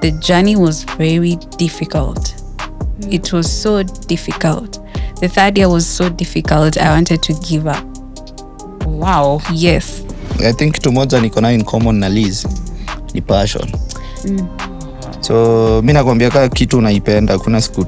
the journey was very difficult. It was so difficult. The third year was so difficult, I wanted to give up. Wow. Yes. I think kitu moja niko nayo in common na Liz ni passion. So mimi nakwambia kama kitu unaipenda kuna siku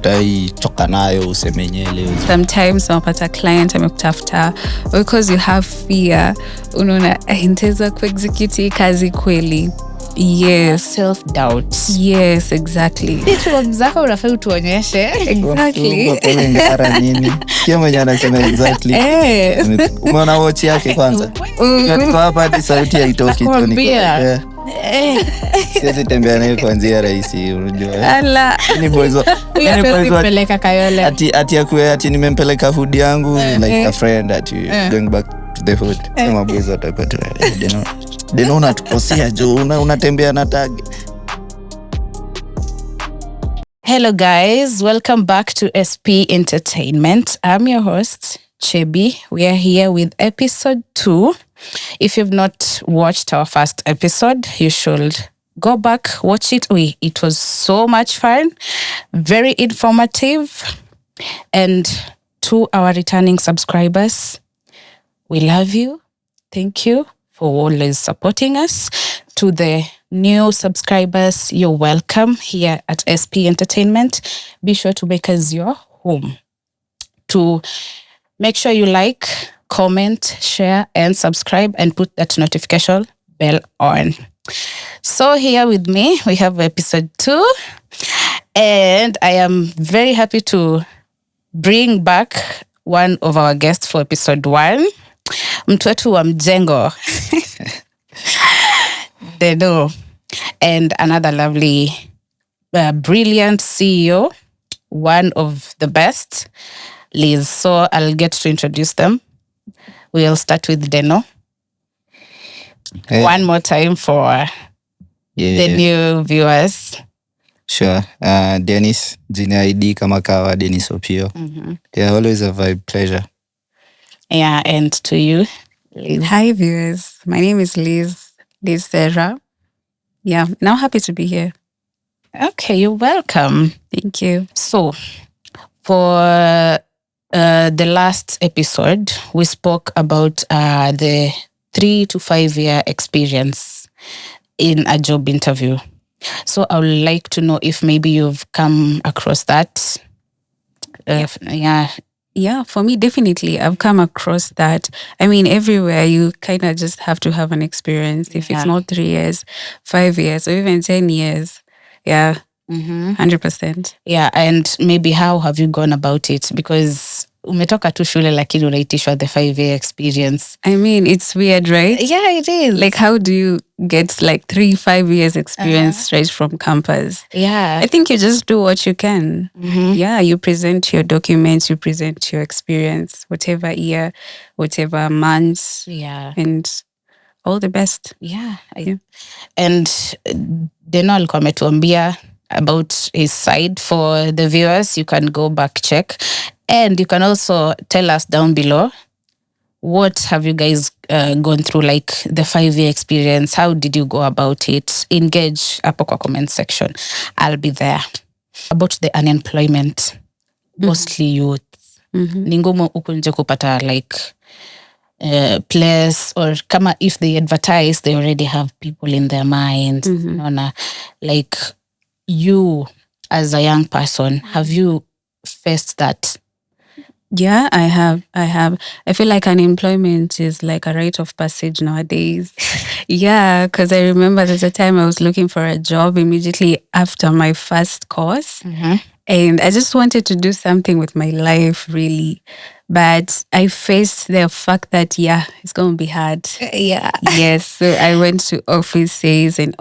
choka nayo usemenyele. Sometimes unapata client amekutafuta because you have fear, unaona nitaweza kuexecute kazi kweli. Yes, self doubt. Yes, exactly. Vitu zako unafaa utuonyeshe. Exactly. Ngara nini? Kia mwenye anasema exactly. Umeona watch yake kwanza. Kwa hapa hadi sauti haitoki tu niko. Siwezi tembea naye kuanzia rahisi unajua. Ala. Ni boys. Peleka Kayole. Ati nimempeleka food yangu like a friend that you going back to the food. Kama boys watapata. Deno unatukosea jo unatembea na tag. Hello guys, welcome back to SP Entertainment. I'm your host Chebi. We are here with episode 2. If you've not watched our first episode, you should go back, watch it. It was so much fun, very informative. And to our returning subscribers, we love you. Thank you for always supporting us. To the new subscribers, you're welcome here at SP Entertainment. Be sure to make us your home. To make sure you like, comment, share, and subscribe, and put that notification bell on. So here with me, we have episode 2. And I am very happy to bring back one of our guests for episode 1. Mtu wetu wa mjengo. Deno. And another lovely, brilliant CEO, one of the best, Liz. So I'll get to introduce them. We'll start with Deno. One more time for the new viewers. Sure. Dennis, jina ID kama kawa, Dennis Opio. Yeah, always a vibe, pleasure. Yeah, and to you, Liz. Hi viewers, my name is Liz Sarah. Yeah, now happy to be here. Okay, you're welcome. Thank you. So, for the last episode, we spoke about the 3 to 5 year experience in a job interview. So I would like to know if maybe you've come across that. Yeah, for me, definitely. I've come across that. I mean, everywhere you kind of just have to have an experience. If it's not 3 years, 5 years, or even 10 years. Yeah, 100%. Yeah, and maybe how have you gone about it? Because umetoka tu shule lakini unaitishwa the 5 year experience. I mean, it's weird, right? Yeah, it is. Like, how do you get like 3-5 years experience right from campus? Yeah. I think you just do what you can. Yeah, you present your documents, you present your experience, whatever year, whatever months. Yeah. And all the best. Yeah. And Deno alikuwa ametuambia about his side. For the viewers, you can go back, check. And you can also tell us down below, what have you guys gone through, like the 5 year experience? How did you go about it? Engage hapo kwa comment section. I'll be there. About the unemployment, mostly youth. Ni ngumu huku nje kupata like place, or kama if they advertise, they already have people in their minds. Like you as a young person, have you faced that? Yeah, I have. I feel like unemployment is like a rite of passage nowadays. Yeah, because I remember there's a time I was looking for a job immediately after my first course. And I just wanted to do something with my life, really. But I faced the fact that, it's going to be hard. Yeah. Yes. So I went to offices. And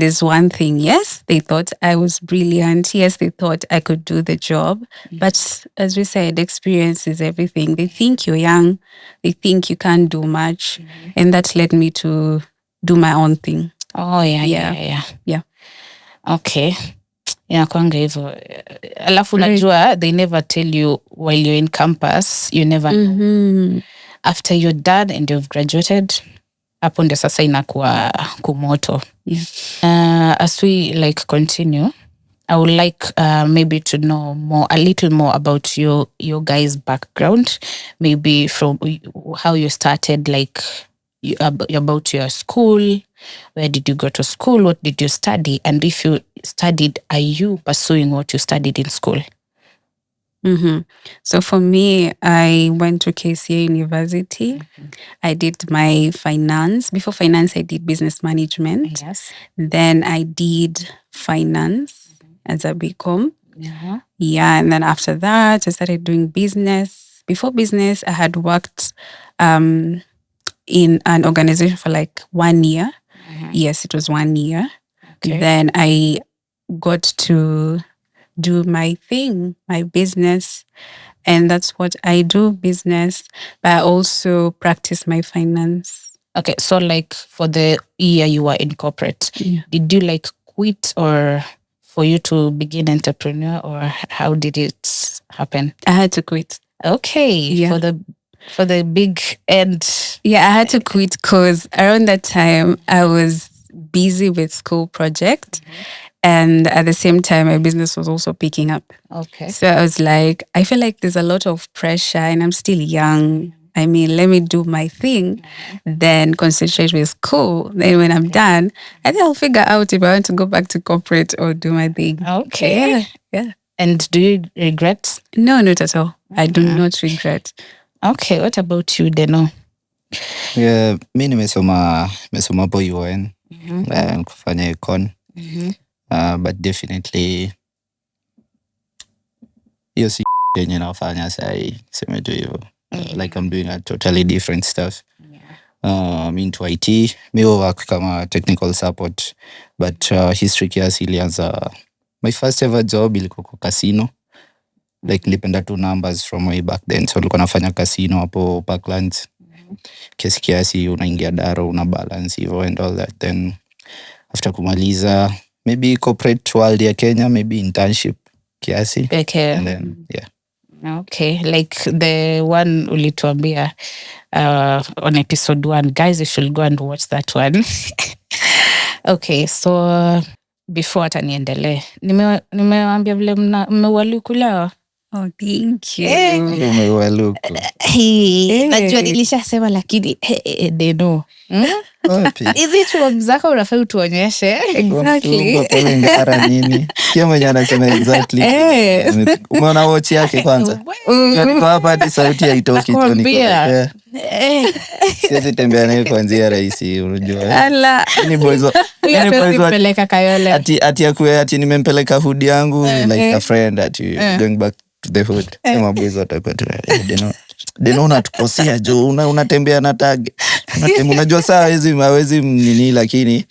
there's one thing. Yes, they thought I was brilliant. Yes, they thought I could do the job. But as we said, experience is everything. They think you're young. They think you can't do much. And that led me to do my own thing. Oh, yeah. Okay. Inakuanga hivyo. Alafu unajua, they never tell you while you're in campus, you never know. After you're done and you've graduated, hapo ndio sasa inakuwa kumoto. As we like continue, I would like maybe to know a little more about your guys' background, maybe from how you started, like about your school, where did you go to school, what did you study, and if you studied, are you pursuing what you studied in school? So for me, I went to KCA University. I did my finance. Before finance, I did business management. Yes. Then I did finance as a BCom. Yeah, and then after that, I started doing business. Before business, I had worked in an organization for like 1 year. Yes, it was 1 year. Okay. Then I got to do my thing, my business, and that's what I do, business, but I also practice my finance. Okay, so like for the year you were in corporate, did you like quit, or for you to begin entrepreneur, or how did it happen? I had to quit. Okay, Yeah. for the big end. Yeah, I had to quit because around that time I was busy with school project. And at the same time, my business was also picking up. Okay. So I was like, I feel like there's a lot of pressure and I'm still young. I mean, let me do my thing, then concentrate with school. Then when I'm done, I think I'll figure out if I want to go back to corporate or do my thing. Okay. Yeah. And do you regret? No, not at all. I do not regret. Okay, what about you, Deno? Yeah, mi nimesoma hapo UN, kufanya econ. But definitely hiyo si yenye nafanya sahi, sema tu hivyo. Like I'm doing a totally different stuff. I'm into IT. Mi work kama technical support, but history kiasi ilianza. My first ever job ilikuwa kwa casino. Like nilipenda tu numbers from way back then, so nilikuwa nafanya casino hapo Parklands. Kiasi unaingia daro, una balance hivyo and all that. Then after kumaliza, maybe corporate world ya Kenya, maybe internship kiasi. Okay. And then, yeah. Okay, like the one ulituambia on episode 1. Guys, you should go and watch that one. Okay, so before hata niendelee, nimewaambia vile mmewaluku leo. Oh, thank you. Umewaluku. Najua nilishasema lakini Deno. Hizi chuo zako unafaa utuonyeshe. Exactly. Pole ngara nini. Sikia mwenye anasema exactly. Umeona watch yake kwanza. Kwa hapa hadi sauti haitoki tu niko. Siwezi tembea naye kuanzia rahisi, unajua. Ala. Ni boys. Peleka Kayole. Ati nimempeleka hood yangu like a friend at you going back to the hood. Sema boys watakuwa tu. Deno unatukosea jo, unatembea na tag. Unajua saa hawezi nini, lakini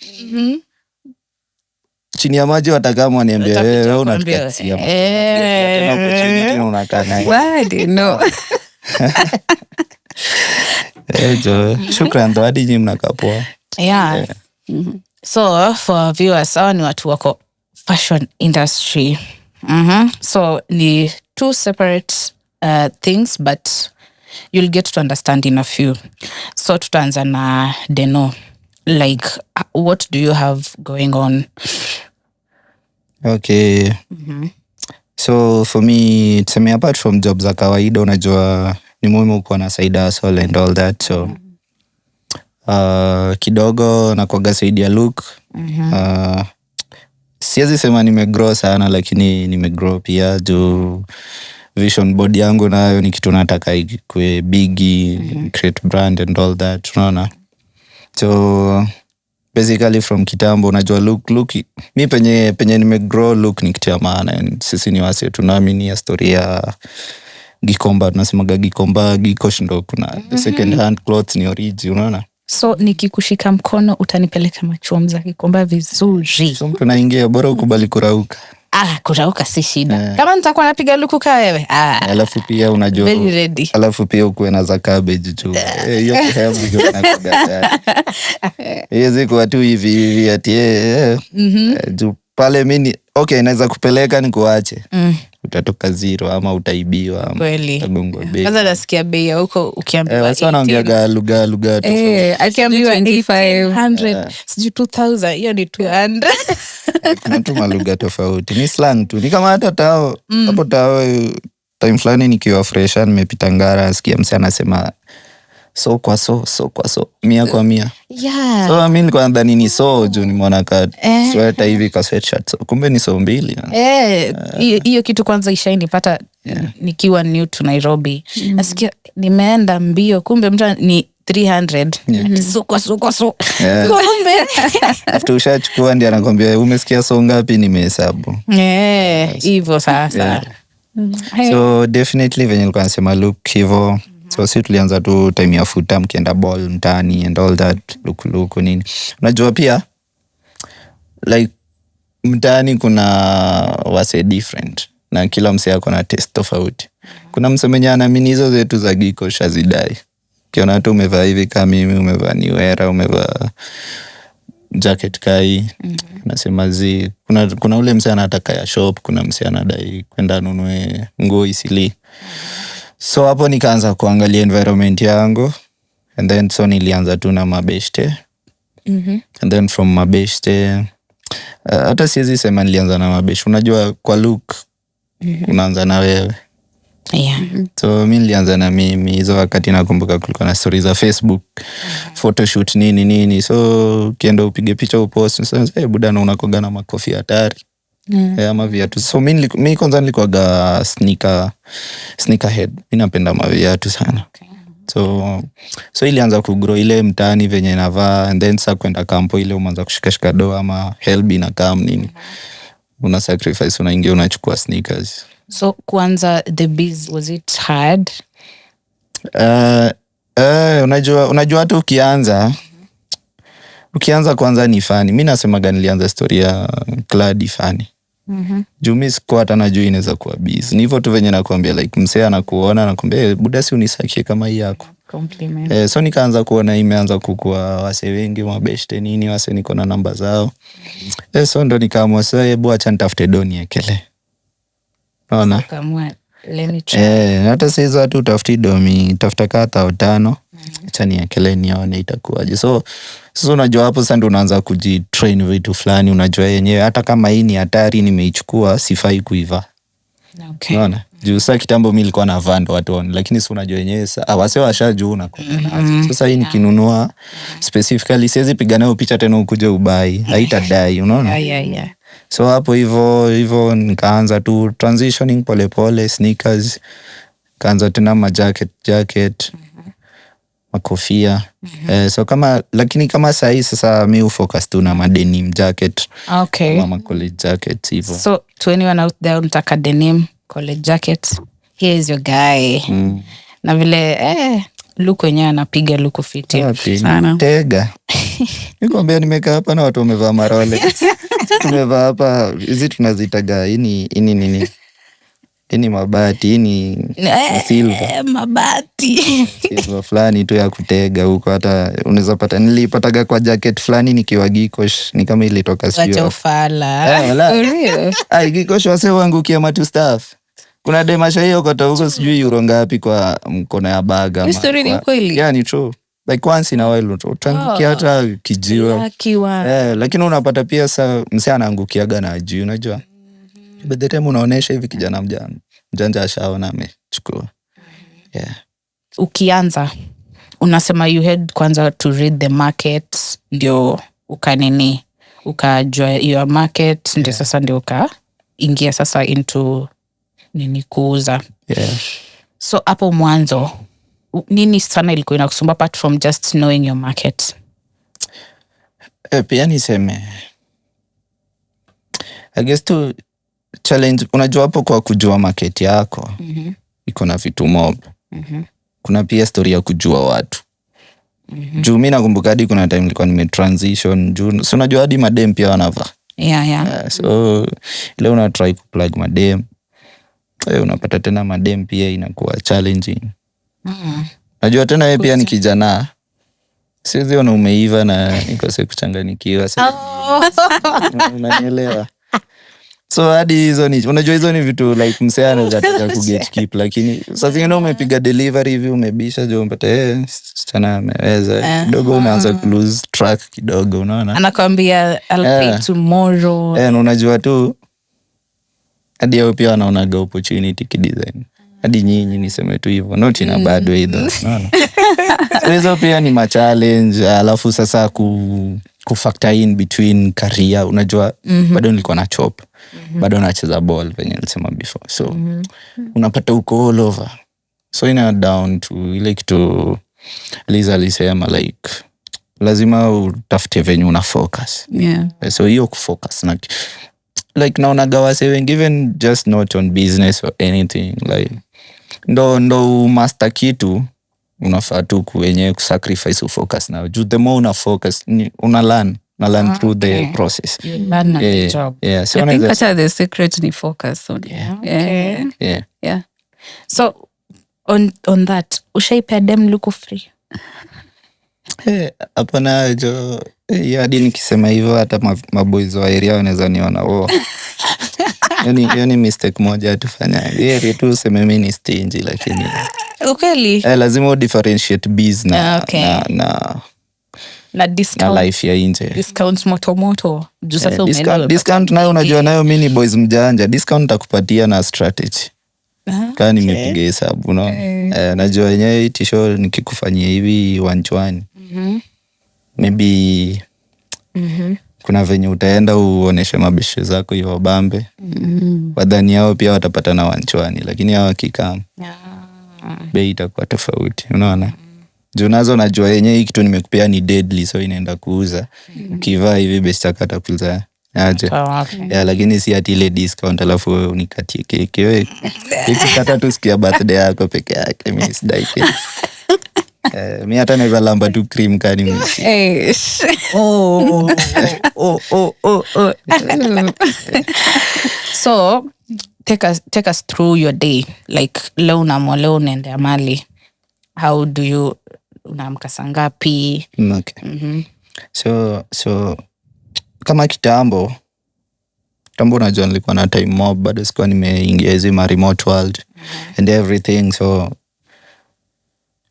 chini ya maji watakama waniambia wewe unatukatia. Tena unakaa naye. Why no? Jo, shukran ndo hadi nyinyi mnakapoa. Yeah. So for viewers, hao ni watu wako fashion industry. So ni two separate things, but you'll get to understand in a few. So tutaanza na Deno. Like, what do you have going on? Okay. So for me, tuseme apart from jobs za kawaida, unajua ni muhimu kuwa na side hustle and all that. So kidogo nakuwaga side ya look. Siwezi sema nimegrow sana, lakini nimegrow pia juu vision board yangu nayo ni kitu nataka ikue bigi, create brand and all that, unaona. So basically from kitambo, unajua look mi penye nimegrow, look ni kitu ya maana. Sisi ni wase tunaamini ya story ya Gikomba, tunasemaga Gikomba, Gikosh ndo kuna the second hand clothes ni origi, unaona. So nikikushika mkono utanipeleka machuo za Gikomba vizuri. So mtu naingia, bora ukubali kurauka. Kurauka si shida. Kama nitakuwa napiga luku ka wewe. Alafu pia unajua. Very ready. Alafu pia ukuwe na za cabbage tu. Hiyo hebu ndio nakuga. Hiyo ziko tu hivi ati juu pale mimi okay naweza kupeleka nikuache. utatoka zero ama utaibiwa ama kweli utagongwa bei. kwanza nasikia bei ya huko ukiambiwa Watu wanaongea lugha tofauti. akiambiwa 25 sijui 2000 hiyo ni 200 Kuna tu malugha tofauti, ni slang tu, ni kama hata tao hapo tao. Time fulani nikiwa fresha nimepita Ngara, nasikia msee anasema so kwa so 100 kwa 100. yeah So mimi nilikuwa nadhani ni so juu nimeona ka sweater hivi ka sweatshirt, so kumbe ni so 2. hiyo kitu kwanza ishainipata nikiwa new to Nairobi. Nasikia nimeenda mbio, kumbe mtu ni 300 so kumbe after ushachukua ndio anakwambia umesikia so ngapi, nimehesabu hivyo sasa. So definitely venye nilikuwa nasema look hivyo. So si tulianza tu time ya futa, mkienda ball mtaani and all that, luku nini. Unajua pia like mtaani kuna wase different na kila msee ako na taste tofauti. Kuna msee mwenye anaamini hizo zetu za giko shazidai. Kiona tu umevaa hivi kama mimi, umevaa niwera, umevaa jacket kai, nasema kuna ule msee anataka ya shop, kuna msee anadai kwenda anunue nguo isili. So hapo nikaanza kuangalia environment yangu, and then so nilianza tu na mabeshte. And then from mabeshte hata siwezi sema nilianza na mabeshte, unajua kwa look unaanza na wewe. So mimi nilianza na mimi. Hizo wakati nakumbuka kulikuwa na stories za Facebook, photoshoot nini. So ukienda upige picha upost, so buda na unakoga na makofi hatari. Ama viatu. So mimi kwanza nilikuwa sneakerhead. Mimi napenda maviatu sana. So ilianza kugrow ile mtaani venye navaa, and then sasa kwenda kampo ile umeanza kushikashika doa ama helbi na kam nini. Una sacrifice, unaingia unachukua sneakers. So kwanza the biz, was it hard? Unajua hata ukianza kwanza ni funny. Mimi nasemaga nilianza story ya Clad funny. Juu mimi sikuwa hata najua inaweza kuwa biz. Ni hivyo tu venye nakwambia, like msee anakuona anakwambia buda si unisakie kama hii yako. Compliment. So nikaanza kuona imeanza kukua wase wengi mabeshte nini, wase niko na namba zao. So ndo nikaamua sasa hebu acha nitafute doni ekele. Unaona? Kama let me try. Hata sasa watu utafuti domi, tafuta kata 5. Acha niekele nione itakuwaje. So sasa unajua hapo sasa ndo unaanza kujitrain vitu fulani, unajua yenyewe hata kama hii ni hatari nimeichukua sifai kuivaa. Okay. Unaona? Juu sasa kitambo mimi nilikuwa navaa ndo watu waone, lakini si unajua yenyewe sasa wase washajua unakuwa. Sasa hii nikinunua specifically siwezi piga nayo picha tena ukuje ubai, haitadai, unaona? Yeah. So hapo hivyo nikaanza tu transitioning pole sneakers, kaanza tena jacket, makofia. So lakini kama sahi sasa mimi ufocus tu na denim jacket. Okay. Mama college jacket hivyo. So to anyone out there unataka denim college jacket, here is your guy. Na vile look wenyewe anapiga look fiti sana. Tega. Nikwambia nimekaa hapa na watu wamevaa marole. Tumevaa hapa hizi tunazitaga nini? Ini mabati, ini silver. Mabati. Silver fulani tu ya kutega huko, hata unaweza pata. Nilipataga kwa jacket fulani nikiwa Gikosh, ni kama ilitoka sio. Wacha ufala. Gikosh wase wangu kiama tu staff. Kuna demasha hiyo kwa huko sijui euro ngapi kwa mkono ya baga. History ni kweli. Yeah, ni true. Like once in a while utangukia hata kijiwa. Lakini unapata pia saa msee anaangukiaga na ajui, unajua. But the time unaonesha hivi kijana mjanja ashaona amechukua. Yeah. Ukianza unasema you had kwanza to read the market ndio ukajua your market ndio sasa ndio ukaingia sasa into kuuza. Yeah. So hapo mwanzo nini sana ilikuwa inakusumba apart from just knowing your market? Pia niseme I guess to challenge, unajua hapo kwa kujua market yako iko na vitu mob. Kuna pia story ya kujua watu. Juu mimi nakumbuka hadi kuna time nilikuwa nimetransition juu so unajua hadi madem pia wanavaa. Yeah. So ile una try kuplug madem, unapata tena madem pia inakuwa challenging. Najua tena wewe pia ni kijana. Siwezi ona umeiva na nikose kuchanganikiwa. Unanielewa? So hadi hizo ni unajua hizo ni vitu like msee anaweza taka kugatekeep, lakini sasa zingine umepiga delivery hivi umebisha jo mpate sichana ameweza kidogo, unaanza ku lose track kidogo, unaona anakuambia I'll pay tomorrow. Unajua tu hadi yao pia wanaonaga opportunity kidesign. Hadi nyinyi niseme tu hivyo, not in a bad way though, unaona. So hizo pia ni ma-challenge, alafu sasa kufactor in between career, unajua bado nilikuwa na chop, bado nacheza ball venye nilisema before, so unapata uko all over, so ina down to ile kitu Liza alisema like lazima utafute venye una focus. So hiyo kufocus na like naonaga wase wengi even just not on business or anything like ndo master kitu unafaa tu kuwenye kusacrifice ufocus na juu the more una focus una learn through the process. You learn at the job. So I think that's the secret ni focus on. Yeah. So on that, ushaipea dem luku free? Hapana jo, hadi nikisema hivyo hata maboys wa area wanaweza niona yani mistake moja tufanya yeye tu useme mimi ni stingy, lakini ukweli lazima differentiate biz na discount na life ya nje. Discounts moto juu sasa umeelewa discount nayo unajua nayo mimi ni boys mjanja, discount takupatia na strategy kama nimepiga hesabu najua wenyewe tisho nikikufanyia hivi wanchwani maybe kuna venye utaenda uoneshe mabishe zako hiyo bambe wadhani yao pia watapata na wanchwani, lakini hao kikam bei itakuwa tofauti, unaona. Juu nazo najua yenyewe hii kitu nimekupea ni deadly, so inaenda kuuza ukivaa hivi best akata kuuza aje. Lakini si ati ile discount alafu wewe unikatie keki. Wewe kata tu sikia birthday yako peke yake, mimi sidai keki. Mimi hata naweza lamba tu cream kani mimi. So take us through your day, like leo unaenda mali, how do you unaamka saa ngapi? Okay. So kama kitambo najua nilikuwa na time mob, bado sikuwa nimeingia hizi ma remote world and everything, so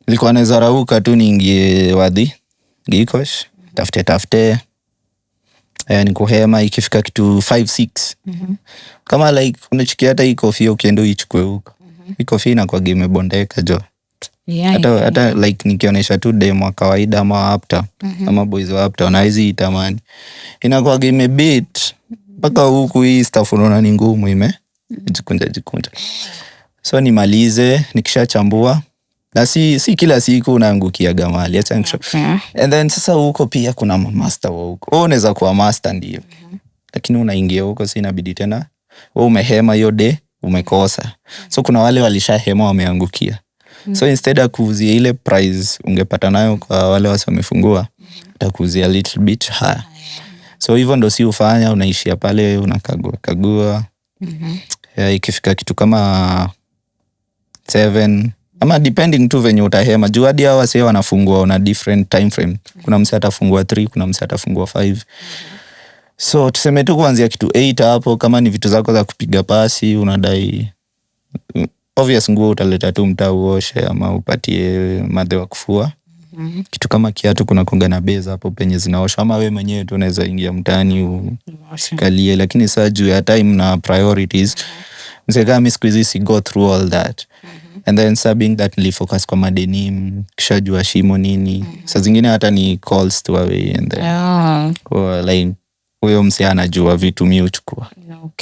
nilikuwa naweza rauka tu niingie wadhi Gikosh tafute nikuhema ikifika kitu 5-6 kama like unachikia hata hii coffee ukienda uichukue huko hii coffee inakuwa imebondeka jo. Hata like nikionyesha tu demo wa kawaida ama after ama boys wa after na hizi itamani inakuwa game beat mpaka huku hii staff unaona ni ngumu jikunja. So nimalize nikishachambua, na si kila siku unaangukia gamali and then sasa huko pia kuna master wa huko unaweza kuwa master ndio lakini unaingia huko si inabidi tena wewe umehema hiyo day umekosa, so kuna wale walishahema wameangukia. So instead ya kuuzia ile price ungepata nayo kwa wale wamefungua, utakuuzia a little bit higher. So hivyo ndo si ufanya, unaishia pale unakagua. Ikifika kitu kama 7 ama depending tu venye utahema, juu hadi hawa sasa wanafungua on a different time frame. Kuna msee atafungua 3, kuna msee atafungua 5. So tuseme tu kuanzia kitu 8 hapo, kama ni vitu zako za kupiga pasi unadai obvious nguo utaleta tu mtaa uoshe ama upatie madhe wa kufua. Kitu kama kiatu kuna kongana beza hapo penye zinaoshwa, ama wewe mwenyewe tu unaweza ingia mtaani usikalie, lakini saa juu ya time na priorities mseka mimi siku hizi si go through all that. And then being that nilifocus kwa madenim, kishajua shimo nini. Saa zingine hata ni calls to away and then kwa line huyo msee anajua vitu mimi uchukua.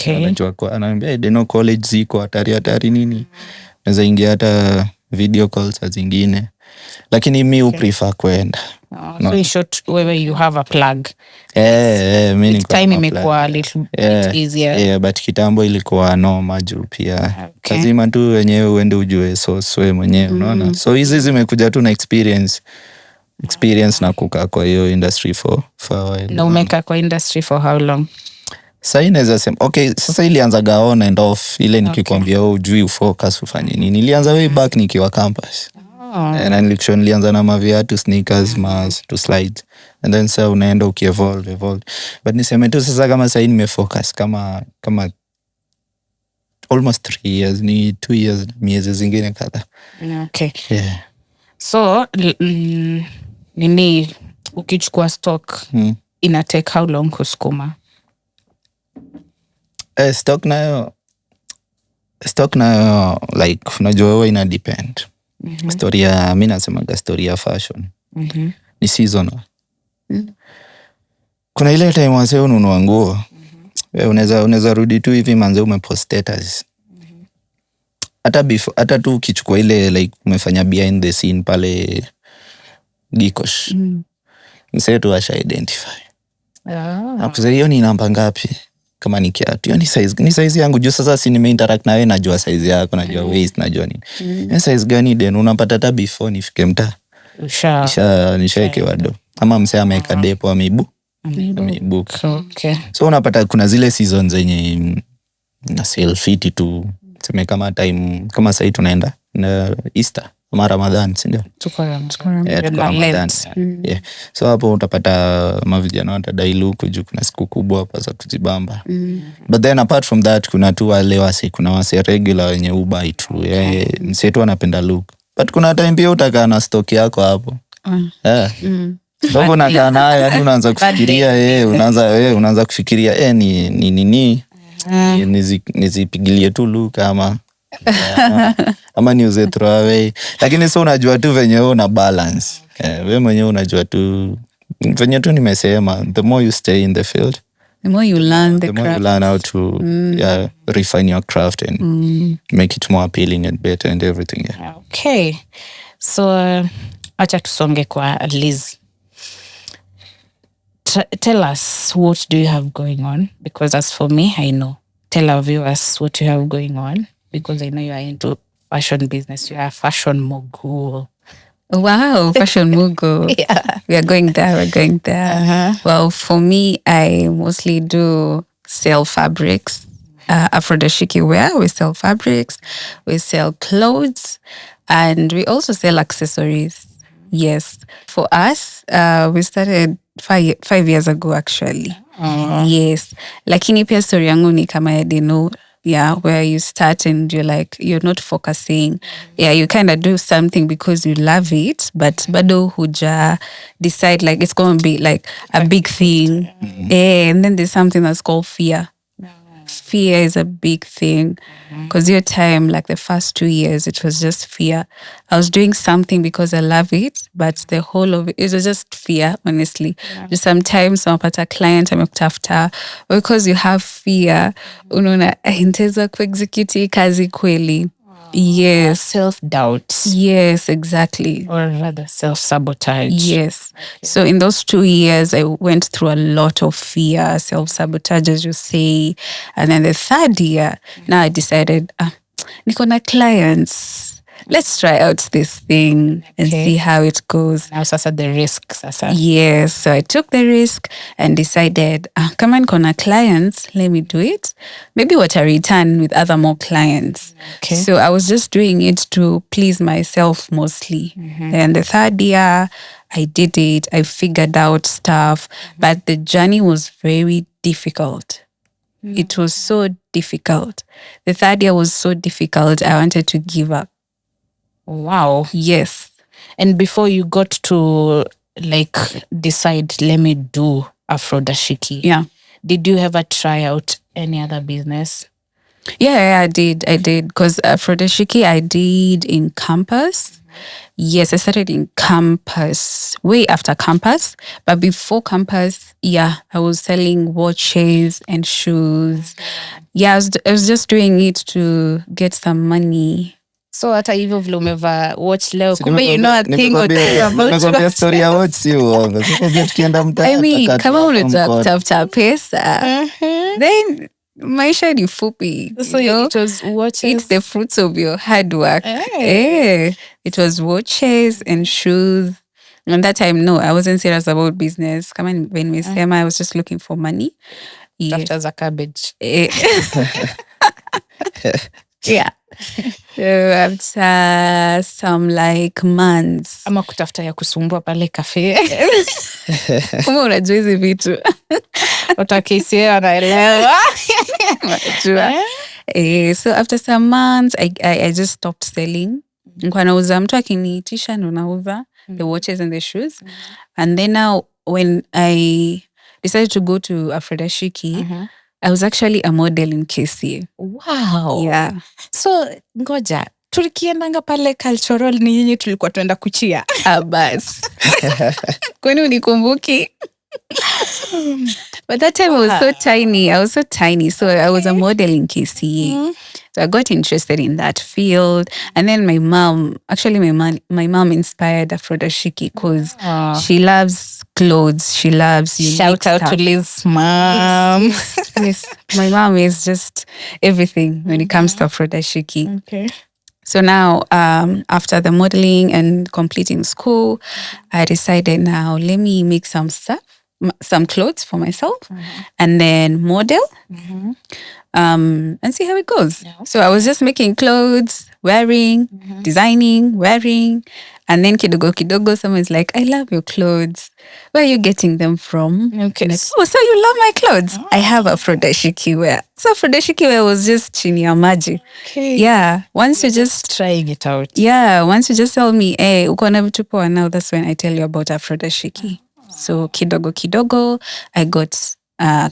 Anajua kwa anaambia deno college ziko hatari nini. Naweza ingia hata video calls saa zingine. Lakini mimi prefer kwenda. So in short, wewe you have a plug. Mimi niko time imekuwa a little bit easier. But kitambo ilikuwa noma juu pia. Lazima tu wenyewe uende ujue source wewe mwenyewe, unaona. So hizi zimekuja tu na experience na kukaa kwa hiyo industry for a while. Na umekaa kwa industry for how long? Sasa inaweza sema sasa ilianza on and off, ile nikikwambia ujui ufocus ufanye nini. Ilianza way back nikiwa campus. Na nilianza na maviatu, sneakers, mask to slide, and then sasa unaenda ukievolve. But niseme tu sasa kama sasa nimefocus kama almost 3 years, ni 2 years miezi zingine kadhaa. Okay. Yeah. So nini ukichukua stock ina take how long kusukuma? Stock nayo like unajua wewe ina depend. Story ya mimi nasemaga story ya fashion. Ni seasonal. Kuna ile time wase ununua nguo. Unaweza rudi tu hivi manze umepost status. Hata tu ukichukua ile like umefanya behind the scene pale Gikosh. Mse tu asha identify. Akuza hiyo ni namba ngapi? Kama ni kiatu. Hiyo ni size yangu juu sasa si nimeinteract na wewe najua size yako, najua waist, najua nini. Ni size gani then unapata hata before nifike mtaa. Nishaekewa do. Ama mse ameweka depo ameibu. Okay. So unapata kuna zile seasons zenye na sale fit tu. Sema kama time kama sasa tunaenda na Easter ama Ramadhan, si ndio? Tuko Ramadhan. Yeah. So hapo utapata mavijana watadai luku juu kuna siku kubwa hapa za kujibamba. But then apart from that kuna tu wale wase, kuna wase regular wenye ubai tu. Mse tu anapenda look. But kuna time pia utakaa na stock yako hapo. Ndio unakaa nayo, yani unaanza kufikiria unaanza kufikiria ni nizipigilie tu look ama niuze throw away. Lakini so unajua tu venye wewe una balance. Wewe mwenyewe unajua tu venye tu nimesema, the more you stay in the field, the more you learn the more you learn how to refine your craft and make it more appealing and better and everything. Okay. So acha tusonge kwa Liz. Tell us, what do you have going on? Because as for me, I know. Tell our viewers what you have going on, because I know you are into fashion business. You are a fashion mogul. Wow, fashion mogul. Yeah. We are going there. Well, for me, I mostly do sell fabrics. Afrodashiki wear, we sell fabrics, we sell clothes, and we also sell accessories. Yes. For us, we started 5 years ago actually. Yes. Lakini pia story yangu ni kama ya dino, where you start and you're not focusing. You kind of do something because you love it, but bado huja decide like it's going to be like a big thing. And then there's something that's called fear. Fear is a big thing because your time, like the first 2 years, it was just fear. I was doing something because I love it, but the whole of it was just fear, honestly. Just sometimes unapata client amekutafuta because you have fear, unaona inteza kuexecute kazi kweli. Yes. Self-doubt. Yes, exactly. Or rather self-sabotage. Yes. So in those 2 years, I went through a lot of fear, self-sabotage, as you say. And then the third year, now I decided, niko na clients. Let's try out this thing and see how it goes. Now sasa the risk sasa. Yes, so I took the risk and decided, come on, kona clients, let me do it. Maybe what I return with other more clients. Okay. So I was just doing it to please myself mostly. And the third year, I did it. I figured out stuff, but the journey was very difficult. It was so difficult. The third year was so difficult. I wanted to give up. Wow. Yes. And before you got to like decide, let me do Afrodashiki. Yeah. Did you ever try out any other business? Yeah, I did. Because Afrodashiki, I did in campus. Yes, I started in campus, way after campus. But before campus, I was selling watches and shoes. Yeah, I was just doing it to get some money. So hata hivyo vile umeva watch leo, kumbe you know a thing or two about Nakwambia story ya watch si uongo. Sasa tukienda mtaa. I mean, kama unataka kutafuta pesa, then maisha ni fupi. So it was watches. It's the fruits of your hard work. It was watches and shoes. And that time, no, I wasn't serious about business. Kama when we say I was just looking for money. After the cabbage. Yeah. After some like months. Ama kutafuta ya kusumbua pale cafe. Kama unajua hizi vitu. Utakisia anaelewa. So after some months, I just stopped selling. Nilikuwa nauza, mtu akiniitisha ndo nauza the watches and the shoes. And then now when I decided to go to Afrodashiki, I was actually a model in KCA. Wow. Yeah. So ngoja, tulikiendanga pale cultural ni nyinyi tulikuwa tuenda kuchia. Bas. Kwani unikumbuki? But that time I was so tiny. So I was a model in KCA. So I got interested in that field. And then my mom inspired Afrodashiki because she loves clothes. She loves unique Shout out stuff. to Liz's mom. Yes. My mom is just everything when it comes to Afrodashiki. Okay. So now, after the modeling and completing school, I decided now, let me make some stuff, some clothes for myself, and then model, and see how it goes. Yeah. So I was just making clothes, wearing, designing, wearing, and then kidogo, someone's like, I love your clothes. Where are you getting them from? Okay. Like, oh, so you love my clothes? I have Afrodashiki wear. So Afrodashiki wear was just chini ya maji. Okay. Yeah. Once you just trying it out. Yeah, once you just tell me, hey, uko na vitu poa, now that's when I tell you about Afrodashiki. So kidogo, I got a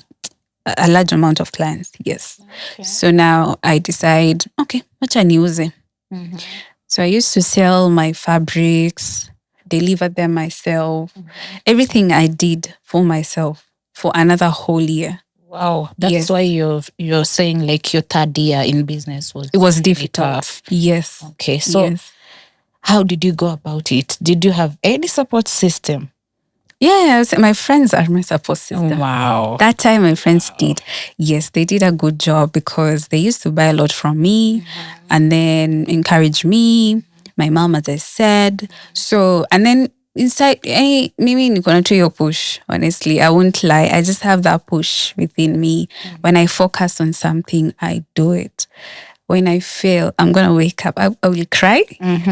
large amount of clients. Yes. Okay. So now I decide, okay, wacha niuze. So I used to sell my fabrics, deliver them myself. Everything I did for myself for another whole year. Wow. That's Yes. why you're saying like your third year in business was It was really difficult. tough. Yes. Okay. So Yes. how did you go about it? Did you have any support system? Yes, my friends are my support system. Wow. That time my friends did. Yes, they did a good job because they used to buy a lot from me and then encourage me. My mom, as I said. So, and then inside, maybe niko na tu hiyo push, honestly. I won't lie. I just have that push within me. When I focus on something, I do it. When I fail, I'm going to wake up. I will cry,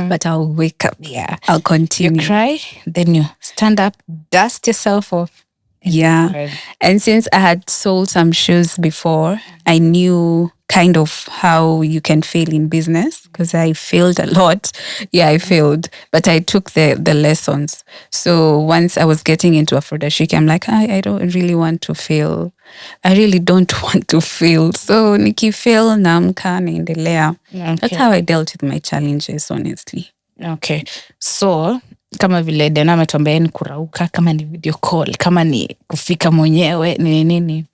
but I'll wake up. Yeah. I'll continue. You cry, then you stand up, dust yourself off. Yeah. And since I had sold some shoes before, I knew kind of how you can fail in business because I failed a lot. Yeah, I failed, but I took the lessons. So once I was getting into Afrodashiki, I'm like, I don't really want to fail. I really don't want to fail. So nikifail naamka naendelea. That's how I dealt with my challenges, honestly. Okay. So kama vile Dena ametuambia ni kurauka, kama ni video call, kama ni kufika mwenyewe, ni nini.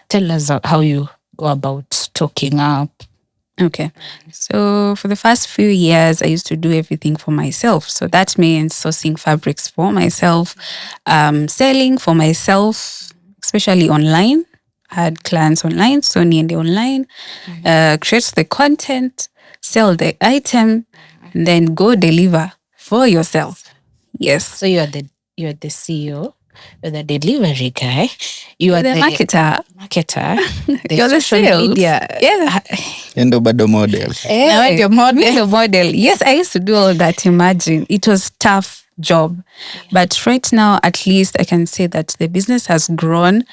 Tell us how you go about stocking up. Okay. So for the first few years, I used to do everything for myself. So that means sourcing fabrics for myself, selling for myself, especially online. I had clients online, so niende online, create the content, sell the item, and then go deliver for yourself. Yes. So you're the CEO, you're the delivery guy, you are The marketer. You're the social sales. media. Yeah. Endo bado model. Now you're model. The model. Yes, I used to do all that. Imagine. It was tough job. But right now, at least I can say that the business has grown.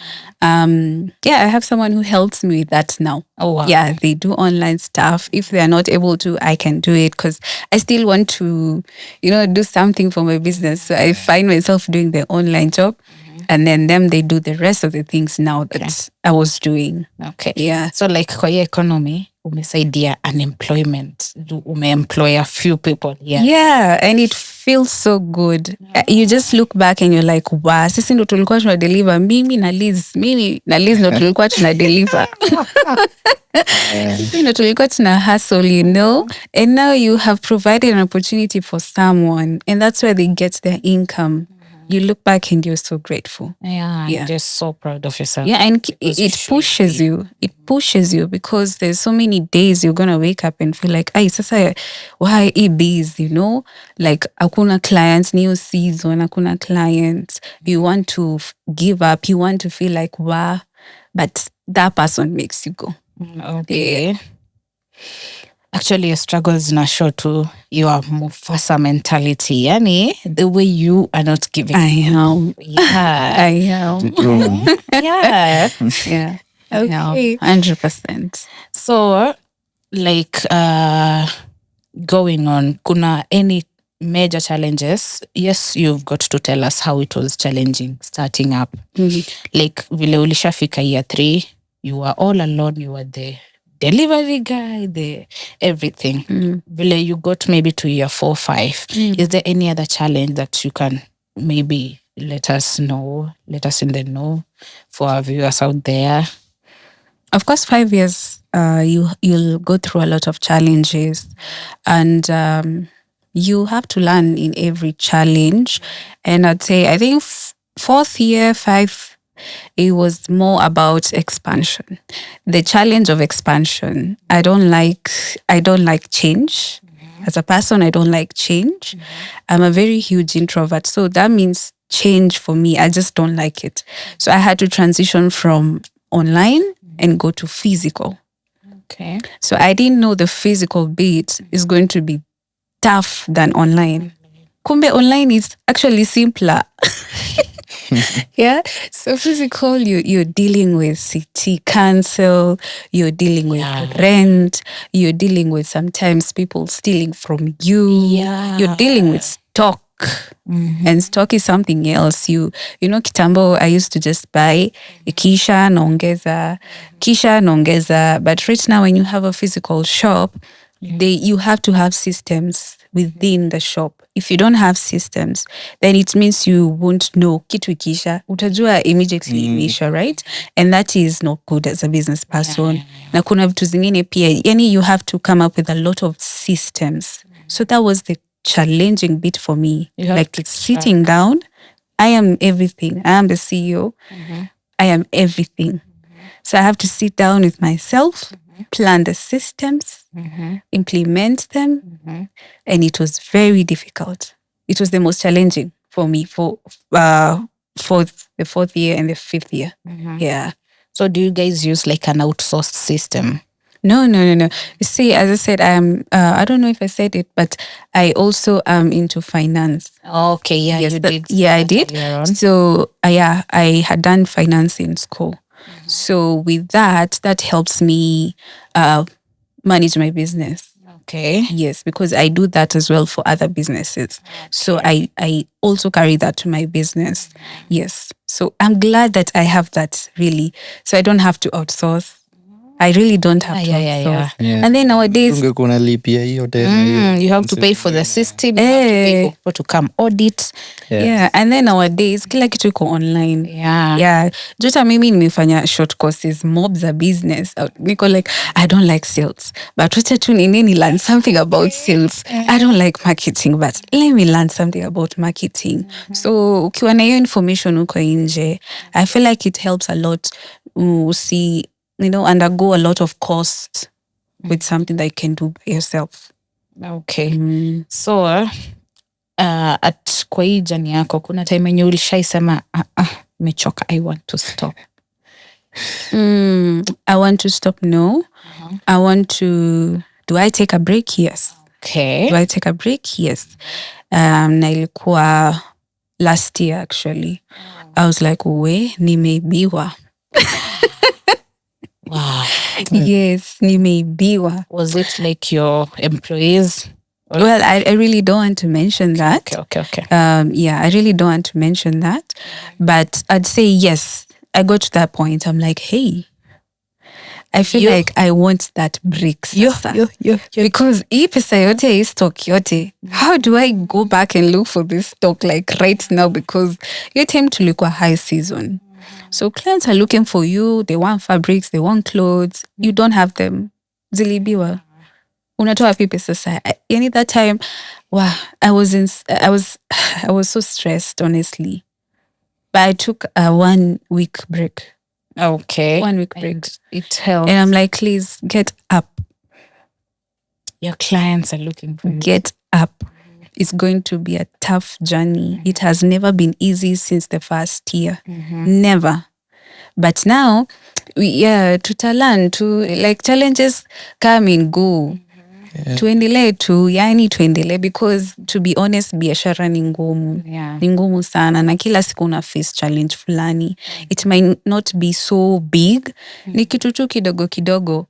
I have someone who helps me with that now. Oh, wow. Yeah, they do online stuff. If they are not able to, I can do it because I still want to, do something for my business. So I find myself doing the online job. And then they do the rest of the things now that I was doing. Okay. Yeah. So like kwa hii economy, umesaidia unemployment. Umeemploy a few people. Yeah, and it feels so good. You just look back and you're like, wow, sisi ndo tulikuwa tunadeliver. Mimi na Liz ndo tulikuwa tunadeliver. Sisi ndo tulikuwa tuna hustle, And now you have provided an opportunity for someone. And that's where they get their income. You look back and you're so grateful. Yeah. You're just so proud of yourself. Yeah, and it pushes you. It pushes you because there's so many days you're going to wake up and feel like, sasa, why this, Like, hakuna clients, new season, hakuna clients. You want to give up. You want to feel like, wow. But that person makes you go. Okay. Yeah. Actually, your struggles na show to your Mufasa mentality. Yani, the way you are not giving. I am. Yeah. I am. Yeah. Yeah. Okay. 100%. So, like, going on, kuna any major challenges? Yes, you've got to tell us how it was challenging starting up. Like, vile ulishafika year 3, you were all alone, you were the delivery guy, the everything. Vile you got maybe to year 4, 5. Is there any other challenge that you can maybe let us in the know for our viewers out there? Of course, 5 years, you'll go through a lot of challenges, and you have to learn in every challenge. And I think fourth year, 5, it was more about expansion. The challenge of expansion. I don't like change. As a person, I don't like change. I'm a very huge introvert, so that means change for me. I just don't like it. So I had to transition from online and go to physical. Okay. So I didn't know the physical bit is going to be tough than online. Kumbe online is actually simpler. Yeah. So physical, you're dealing with city council, you're dealing with rent, you're dealing with sometimes people stealing from you. Yeah. You're dealing with stock. And stock is something else. You know, kitambo, I used to just buy kisha naongeza. But right now, when you have a physical shop, you have to have systems within the shop. If you don't have systems, then it means you won't know kitu ikisha. Utajua immediately imeisha, right? And that is not good as a business person. Na kuna vitu zingine pia, yani you have to come up with a lot of systems. So that was the challenging bit for me. Like sitting down, I am everything. I am the CEO. I am everything. So I have to sit down with myself, plan the systems, implement them. And it was very difficult. It was the most challenging for me for the 4th year and the 5th year. Yeah. So do you guys use like an outsourced system? No. You see, as I said, I don't know if I said it, but I also am into finance. Okay, yeah, yes, you did. Yeah, I did. So, I had done finance in school. So with that helps me manage my business. Okay. Yes, because I do that as well for other businesses. So I also carry that to my business. Yes. So I'm glad that I have that, really. So I don't have to outsource. I really don't have to outsource. Yeah. And then nowadays, Kuna lipia hiyo tena. You have to pay for the system. You have to pay for people to come audit. Yeah. And then nowadays, kila kitu iko online. Yeah. Jota mimi nimefanya short courses, mobs a business. Niko like, I don't like sales. But wacha tu nini learn something about sales. I don't like marketing, but let me learn something about marketing. So ukiwa na hiyo information uko nje, I feel like it helps a lot. See, undergo a lot of cost with something that you can do by yourself. Okay. So, at kwa hii jani yako, kuna time yenye ulishaisema, mechoka, I want to stop. I want to stop, no. I want to, do I take a break? Yes. Okay. Do I take a break? Yes. Na ilikuwa last year, actually. I was like, nimeibiwa. Wow. Yes, nimeibiwa. Was it like your employees? Well, I really don't want to mention that. Okay. Yeah, I really don't want to mention that. But I'd say yes. I got to that point. I'm like, hey, I feel like I want that break. Because hii pesa yote, hii stock yote, how do I go back and look for this stock like right now? Because your time tulikuwa high season. So clients are looking for you. They want fabrics. They want clothes. You don't have them. Zilibiwa. Unatoa wapi pesa sasa? Any that time, wow, I was so stressed, honestly. But I took a 1 week break. Okay. 1 week break. And it helps. And I'm like, please get up. Your clients are looking for you. Get up. It's going to be a tough journey. It has never been easy since the first year. Never. But now, tutalan to like challenges come and go. tuendelee tu, yani tuendelee, because to be honest biashara ni ngumu. Ni ngumu sana na kila siku una face challenge fulani. It might not be so big, ni kitu tu kidogo kidogo,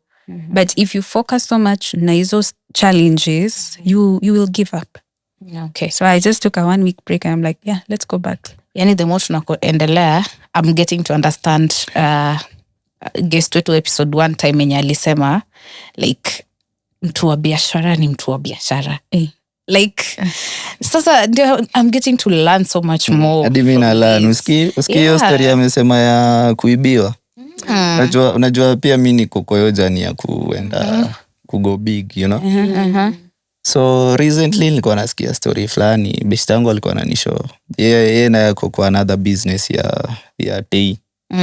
but if you focus so much na hizo challenges, you will give up. Okay. So I just took a 1 week break and I'm like, yeah, let's go back. Yani the more tunakoendelea, I'm getting to understand guest wetu episode 1 time enye alisema like mtu wa biashara ni mtu wa biashara. Like sasa ndio I'm getting to learn so much more. Hadi mimi na learn. Usikii hiyo story amesema ya kuibiwa. Unajua pia mimi niko kwa hiyo journey ya kuenda kugo big, you know. So recently nilikuwa nasikia story fulani, best yangu alikuwa ananishow. Yeye na yako kwa another business ya tea,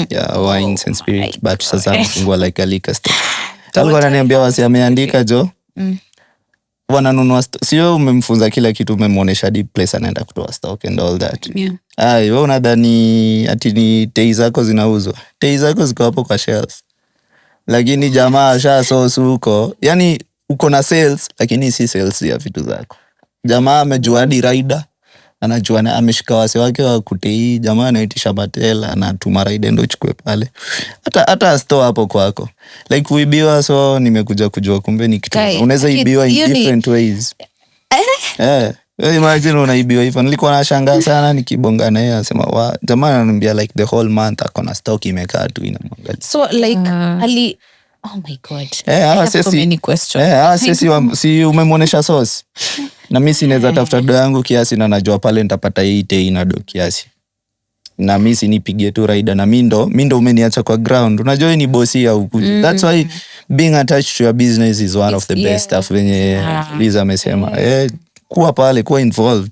ya wines and spirits, but sasa amefungua like a liquor store. Alikuwa ananiambia wasi ameandika jo. Wananunua sio umemfunza kila kitu, umemuonesha hadi place anaenda kutoa stock and all that. Wewe unadhani ati ni tea zako zinauzwa? Tea zako ziko hapo kwa shelf. Lakini jamaa ashasosu huko. Yani uko na sales lakini si sales ya vitu zako. Jamaa amejua hadi rider, anajua na ameshika wase wake wa kutei, jamaa anaitisha batela na tuma rider ndio chukue pale. Hata store hapo kwako. Like kuibiwa, so nimekuja kujua kumbe ni kitu. Unaweza ibiwa in different ways. Imagine unaibiwa hivyo. Nilikuwa nashangaa sana nikibonga na yeye anasema jamaa ananiambia like the whole month akona stock imekaa tu inamwangalia. So like oh my god. I have so many questions. Si umemuonesha source. Na mimi sinaweza tafuta do yangu kiasi na najua pale nitapata hii tea na do kiasi. Na mimi sinipigie tu rider na mimi ndo umeniacha kwa ground. Unajua ni bosi ya ukuji. That's why being attached to your business is one of the best stuff venye Liza amesema. Kuwa pale, kuwa involved.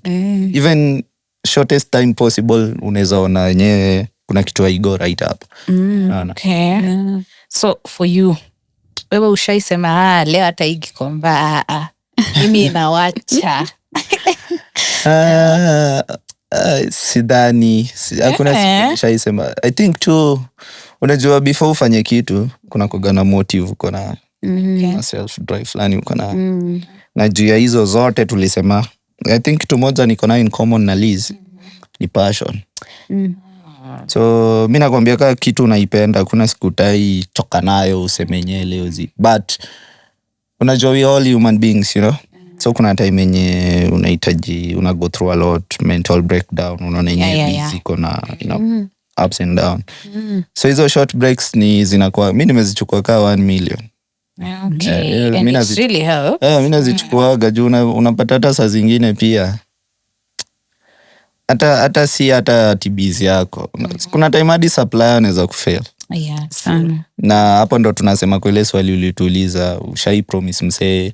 Even shortest time possible unaweza ona yenyewe kuna kitu haigo right up. Okay. So for you, wewe ushaisema leo hata hii Gikomba mimi nawacha. Sidhani hakuna ushaisema. I think too, unajua before ufanye kitu kuna kugana motive, uko na self drive fulani, uko na na juu ya hizo zote tulisema. I think kitu moja niko na in common na Liz ni passion. So mimi nakwambia kama kitu unaipenda kuna siku tai toka nayo usemenye leo but unajua we all human beings, you know. So kuna time yenye unahitaji una go through a lot, mental breakdown, unaona yenyewe busy kuna you know ups and down. So hizo short breaks ni zinakuwa mimi nimezichukua kama 1 million. Okay. And it really helps. Mimi nazichukua juu unapata hata saa zingine pia hata si hata TBs yako. Kuna time hadi supplier anaweza kufail. Sana. Na hapo ndo tunasema kwa ile swali ulituuliza, ushai promise msee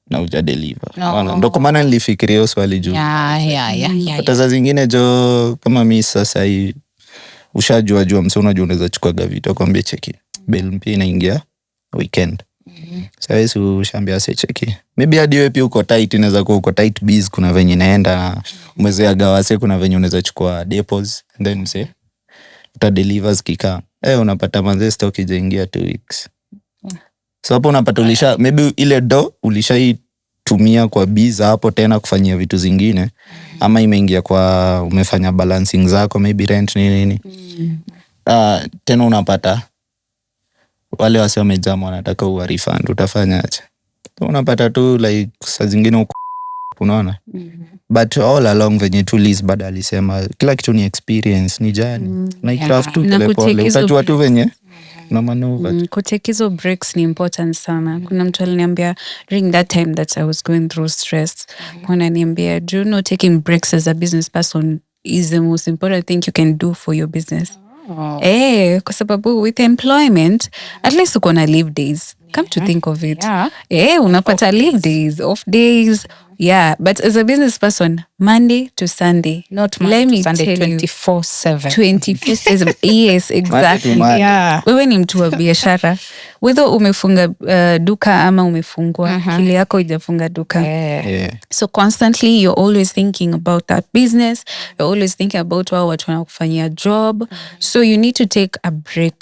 na uja deliver. Ndo kwa maana nilifikiria hiyo swali juu. Hata saa zingine jo kama mimi sasa hii ushajua msee unajua unaweza chukua vitu kwambie cheki. Bill mpya inaingia weekend. Sasa ushaambia se cheki. Maybe hadi wewe pia uko tight, inaweza kuwa uko tight biz, kuna venye inaenda umezoea gawase, kuna venye unaweza chukua depots and then say uta delivers kika. Unapata manze stock ijaingia 2 weeks. So hapo unapata maybe ile do ulishaitumia kwa biz hapo tena kufanyia vitu zingine, ama imeingia kwa umefanya balancing zako maybe rent nini. Tena unapata wale wasi wamejama wanataka uwa refund, utafanya aje? So unapata tu like saa zingine unaona. But all along venye tu Liz bado alisema kila kitu ni experience, ni journey. Na craft tu pole utajua tu venye na maneuver. Kutake hizo breaks ni important sana. Kuna mtu aliniambia during that time that I was going through stress, wananiambia do you know taking breaks as a business person is the most important thing you can do for your business. Kwa sababu with employment at least uko na leave days. Come to think of it. Unapata leave days, off days. But as a business person, Monday to Sunday. Not Monday to Sunday, 24/7. 24/7. Yes, exactly. Wewe ni mtu wa biashara. Whether umefunga duka ama umefungua, akili yako haijafunga duka. So constantly you're always thinking about that business. You're always thinking about watu wanakufanyia job. So you need to take a break.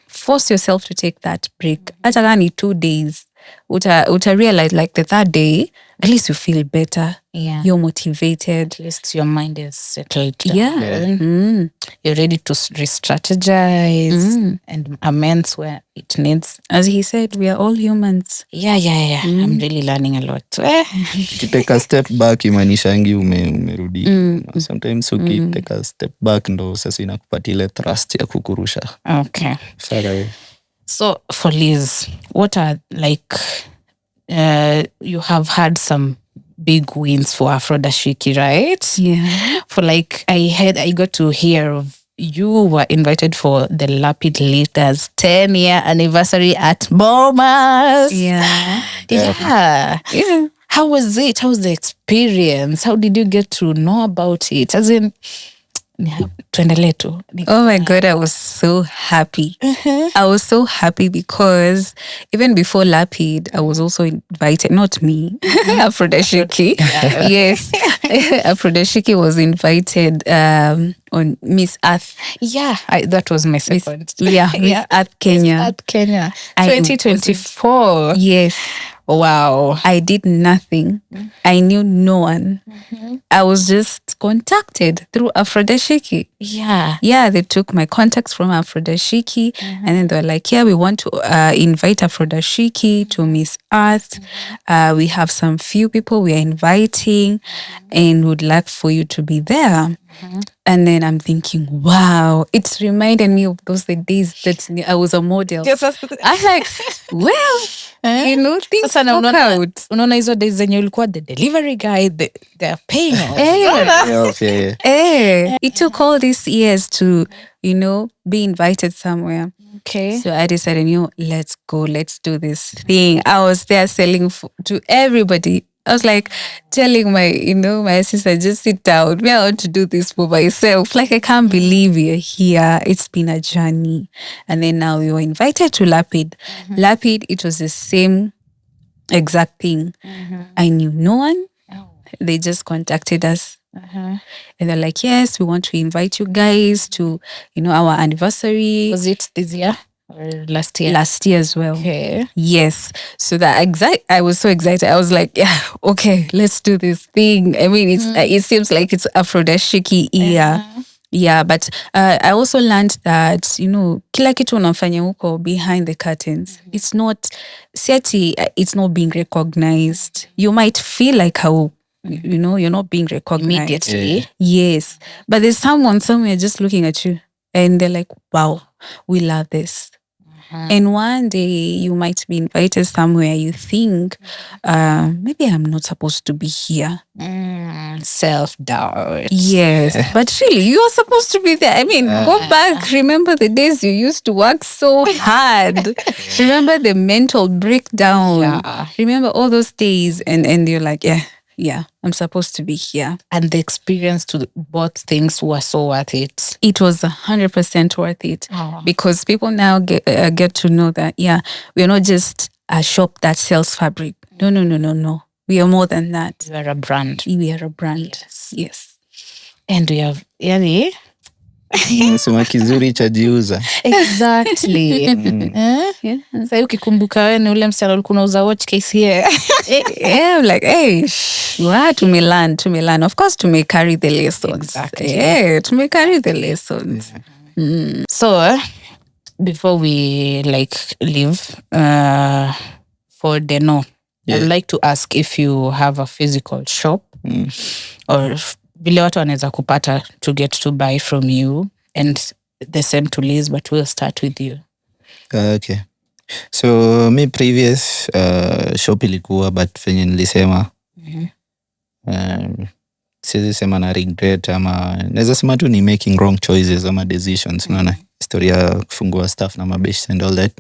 Force yourself to take that break. Hata kama ni 2 days. uta realize like the third day, at least you feel better. Yeah. You're motivated. At least your mind is settled down. Yeah. You're ready to re-strategize and amends where it needs. As he said, we are all humans. Yeah. I'm really learning a lot. Take a step back imaanishangi umerudi. Sometimes take a step back ndo sasa inakupatia ile thrust ya kukurusha. Okay. Far away. So for Liz, what are like you have had some big wins for Afrodashiki, right? Yeah. For like I got to hear of you were invited for the Lapid Leaders 10-year anniversary at Bomas. Yeah. Yeah. How was it? How was the experience? How did you get to know about it? As in, tuendelee tu. Oh my God, I was so happy. I was so happy because even before Lapid, I was also invited, not me, Afrodashiki. Yes. Afrodashiki was invited on Miss Earth. Yeah, that was my second. Miss Earth Kenya. Miss Earth Kenya. I 2024. Yes. Wow. I did nothing. I knew no one. I was just contacted through Afrodashiki. Yeah. Yeah, they took my contacts from Afrodashiki and then they were like, yeah, we want to invite Afrodashiki to Miss Earth. We have some few people we are inviting and would like for you to be there. And then I'm thinking, wow, it's reminded me of those days that I was a model. Yes, I'm like, well, you know, things work out. Unaona hizo days zenye ulikuwa the delivery guy, they're paying off. It took all these years to, you know, be invited somewhere. Okay. So I decided, let's go, let's do this thing. I was there selling to everybody. I was like telling my sister, just sit down. I want to do this for myself. Like, I can't believe we're here. It's been a journey. And then now we were invited to Lapid. Lapid, it was the same exact thing. I knew no one. They just contacted us. And they're like, yes, we want to invite you guys to, our anniversary. Was it this year? Or last year? Last year as well. Okay. Yes. So I was so excited. I was like, yeah, okay, let's do this thing. I mean, it seems like it's Afrodashiki year. Yeah, but I also learned that, kila kitu unafanya huko behind the curtains. It's not being recognized. You might feel like how, you're not being recognized. Immediately. Yes. But there's someone somewhere just looking at you and they're like, wow, we love this. And one day you might be invited somewhere you think, maybe I'm not supposed to be here. Self-doubt. Yes. But really, you are supposed to be there. I mean, go back. Remember the days you used to work so hard. Remember the mental breakdown. Yeah. Remember all those days. And you're like, yeah, I'm supposed to be here. And the experience to both things were so worth it. It was 100% worth it. Because people now get to know that, we're not just a shop that sells fabric. No. We are more than that. We are a brand. We are a brand. Yes. And we have, Sema kizuri chajiuza. Exactly. Sasa ukikumbuka wewe ni ule msichana ulikuwa unauza watch case here. I'm like, hey, tumelan. Of course, to carry the lessons. Exactly. Yeah, to carry the lessons. So, before we leave for Deno, I'd like to ask if you have a physical shop or vile watu wanaweza kupata to get to buy from you, and the same to Liz, but we'll start with you. Okay. So mi previous shop ilikuwa, but venye nilisema siwezi sema na regret ama naweza sema tu ni making wrong choices ama decisions. Unaona historia ya kufungua staff na mabesh and all that.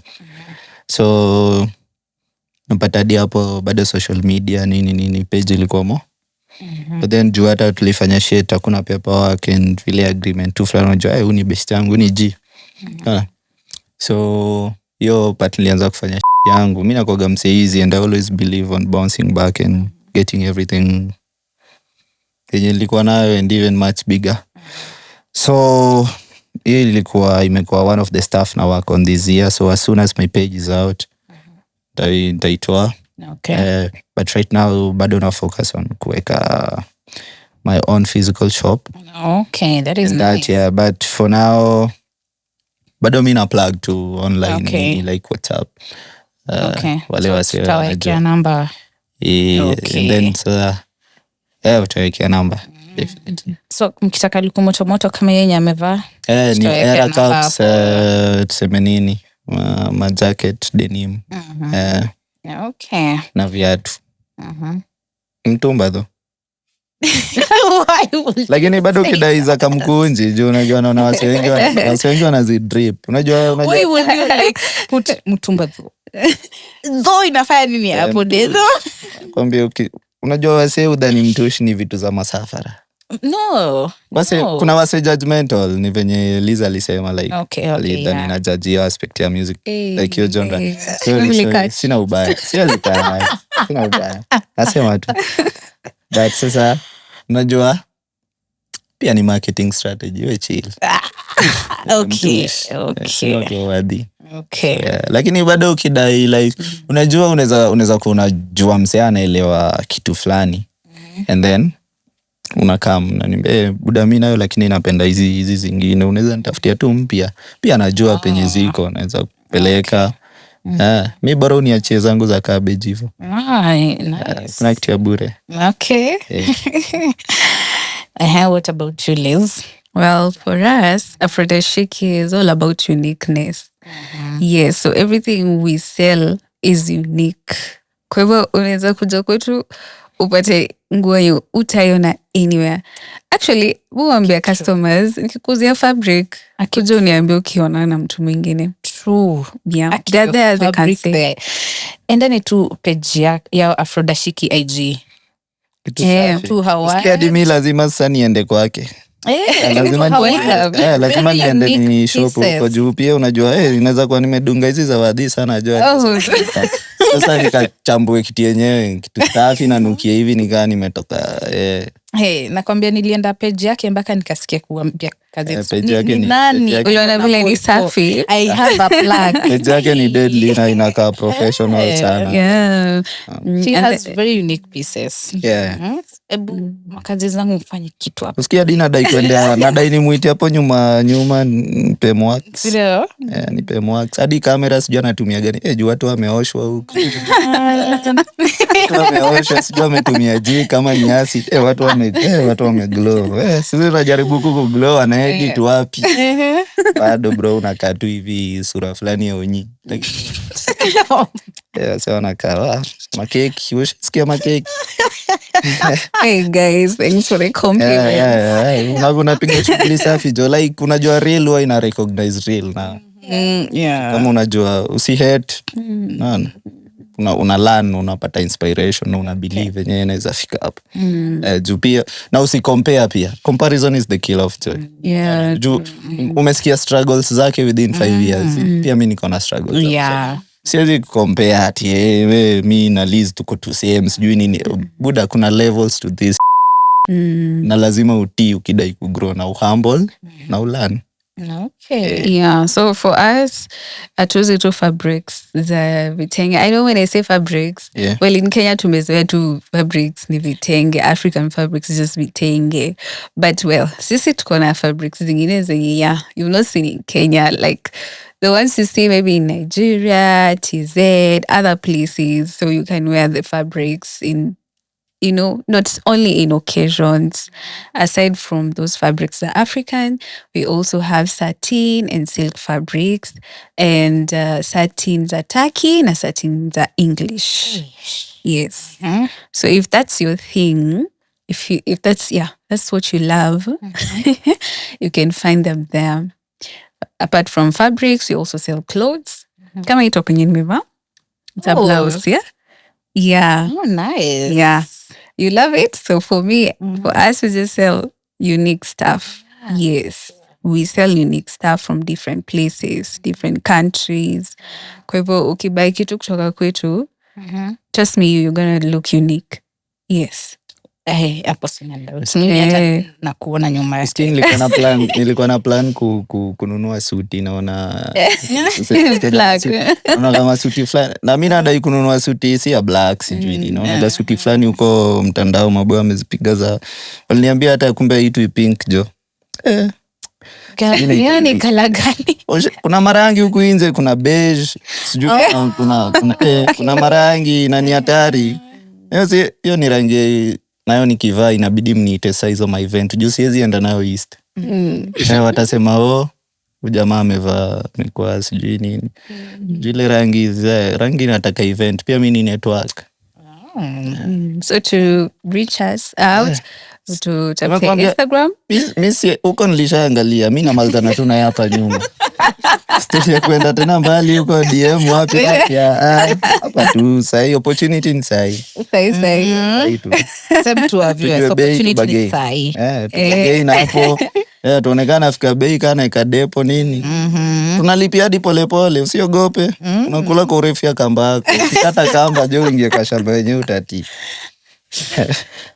So napata hadi hapo bado social media nini page ilikuwa mo. But then juu hata tulifanya shit hakuna paperwork and vile agreement tu fulani, unajua huu ni best yangu ni G. So yo part nilianza kufanya shit yangu. Mimi nakoga msee and I always believe on bouncing back and getting everything yenye nilikuwa nayo and even much bigger. So hiyo imekuwa one of the stuff na work on this year. So as soon as my page is out, nitaitoa. Okay. But right now bado na focus on kuweka my own physical shop. Okay, that is And nice. that, yeah, but for now bado mi na plug to online. Okay. Like WhatsApp. Okay. Wale So wase tutawekea number. Okay. And then utawekea number. Definitely. So mkitaka luku moto kama yenye amevaa. Ni tutawekea era number cups, hapo. tuseme nini, ma jacket, denim. Okay. Na viatu. Mtumba though. Why would Lakini bado kidai za kamkunji juu unajua naona wase wengi wanazidrip. Unajua why would you like put mtumba though inafanya nini hapo dedo? kwambia unajua wase udhani mtushi ni vitu za masafara. No. Kuna wase judgmental, ni venye Liza alisema like Okay, yeah. Na judge hiyo aspect ya music like your genre. Sina ubaya. Sina ubaya. Nasema tu. But sasa unajua pia ni marketing strategy, we chill. Okay. Yeah. Lakini bado ukidai like unajua unaweza kuwa unajua msee anaelewa kitu fulani. And then unakam unaniambia buda mimi nayo lakini napenda hizi zingine, unaweza nitafutia tu mpya. Pia najua penye ziko naweza kupeleka. Mi bora uniachie zangu za cabbage hivyo. Nice. Kuna kitu ya bure. Okay. What about you, Liz? Well, for us, Afrodashiki is all about uniqueness. Yes, so everything we sell is unique. Kwa hivyo unaweza kuja kwetu upate nguo hiyo utaiona anywhere. Actually, huambia customers nikikuzia fabric, kuja uniambie ukiona na mtu mwingine. True. Yeah. There they can say. Endeni tu page ya Afrodashiki IG. Tu hawa. Sikia dimi lazima sasa niende kwake. Lazima niende ni shop kwa juu pia unajua inaweza kuwa nimedunga hizi zawadi sana najua. Sasa nikachambue kitu yenyewe kitu safi na nukia hivi nikaa nimetoka. Nakwambia nilienda page yake mpaka nikasikia kuambia kazi page yake ni nani uliona vile ni safi. I have a plug. Page yake ni deadly na inakaa professional sana. Yeah. She has very unique pieces. Yeah. Ebu makazi zangu mfanye kitu hapo. Usikia Dina dai kwenda nadai nimuite hapo nyuma nipe mwax. Ndio. Nipe mwax. Hadi kamera sijui anatumia gani. Juu watu wameoshwa huko. Wameoshwa sijui ametumia jii kama nyasi. Watu wameglow. Sisi tunajaribu kuglow anaedit wapi. Bado bro unakaa tu hivi sura fulani ya onyi. Sasa wanakaa makeki. Ushasikia makeki? Hey guys, thanks for the compliment. Unapiga shughuli safi jo, like unajua real huwa ina recognize real na kama unajua usihate una learn, unapata inspiration na una believe yenyewe inaweza fika hapo. Juu pia na usicompare pia. Comparison is the killer of joy. Yeah. Juu umesikia struggles zake within 5 years. Pia mimi niko na struggles. Yeah. Siwezi kucompare ati mi na Liz tuko tu same sijui nini. Buda kuna levels to this. Na lazima utii ukidai kugrow na humble na ulearn. Okay. Yeah, so for us, atuzi tu fabrics za vitenge. I know when I say fabrics, well in Kenya tumezoea tu fabrics ni vitenge, African fabrics is just vitenge. But well, sisi tuko na fabrics zingine zenye you've not seen in Kenya, like the ones you see maybe in Nigeria, TZ, other places. So you can wear the fabrics in, not only in occasions. Aside from those fabrics that are African, we also have satin and silk fabrics, and satins are Turkey and satins are English. Yes. So if that's your thing, if that's what you love, you can find them there. Apart from fabrics, we also sell clothes. Kama ito kwenye nimevaa. It's a blouse, yeah? Yeah. Oh, nice. Yeah. You love it? So for me, for us, we just sell unique stuff. Yes. We sell unique stuff from different places, different countries. Kwa hivyo, ukibuy kitu kutoka kwetu, trust me, you're gonna look unique. Yes. Hapo sina doubt. Mimi hata nakuona nyuma yake. Nilikuwa na plan kununua suti naona kama suti fulani. Na mimi nadai kununua suti si ya black sijui naona suti fulani huko mtandao maboya amezipiga za. Waliniambia hata kumbe hii tu pink jo. Yani kala gani? Kuna marangi huku nje, kuna beige, sijui kuna marangi na ni hatari. Hiyo ni rangi nayo nikivaa inabidi mniite size of my event. Juu siwezi enda nayo East. Watasema jamaa amevaa kwa sijui nini. Zile rangi nataka event. Pia mimi ni network. So to reach us out to Instagram. Mimi huko nilishaangalia. Mimi na Malta tu na hapa nyuma. Station kwenda tena mbali huko DM wapi hapa tu sahi opportunity ni sahi. Sahi tu. Same to have you opportunity ni sahi. Bei na hapo. Tuonekana afika bei kana ikadepo nini. Tunalipia hadi polepole usiogope. Unakula kwa urefu ya kamba yako. Ukikata kamba je uingie kwa shamba yenyewe utati.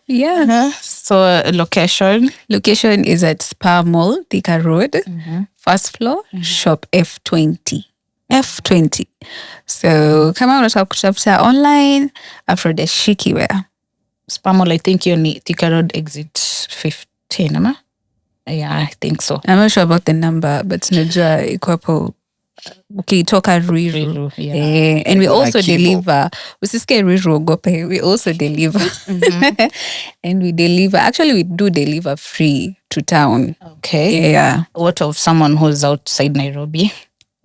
Yeah. So location is at Spa Mall, Thika Road, first floor, shop F20. So kama unataka kutafuta online, Afrodashiki wear. Spa Mall, I think you need Thika Road exit 15, ama? Yeah, I think so. I'm not sure about the number, but najua iko hapo. Okay, toka Riru. Yeah. And we also deliver. Usisikie Riru ogope. We also deliver. And we deliver. Actually, we do deliver free to town. Okay. Yeah. What of someone who's outside Nairobi?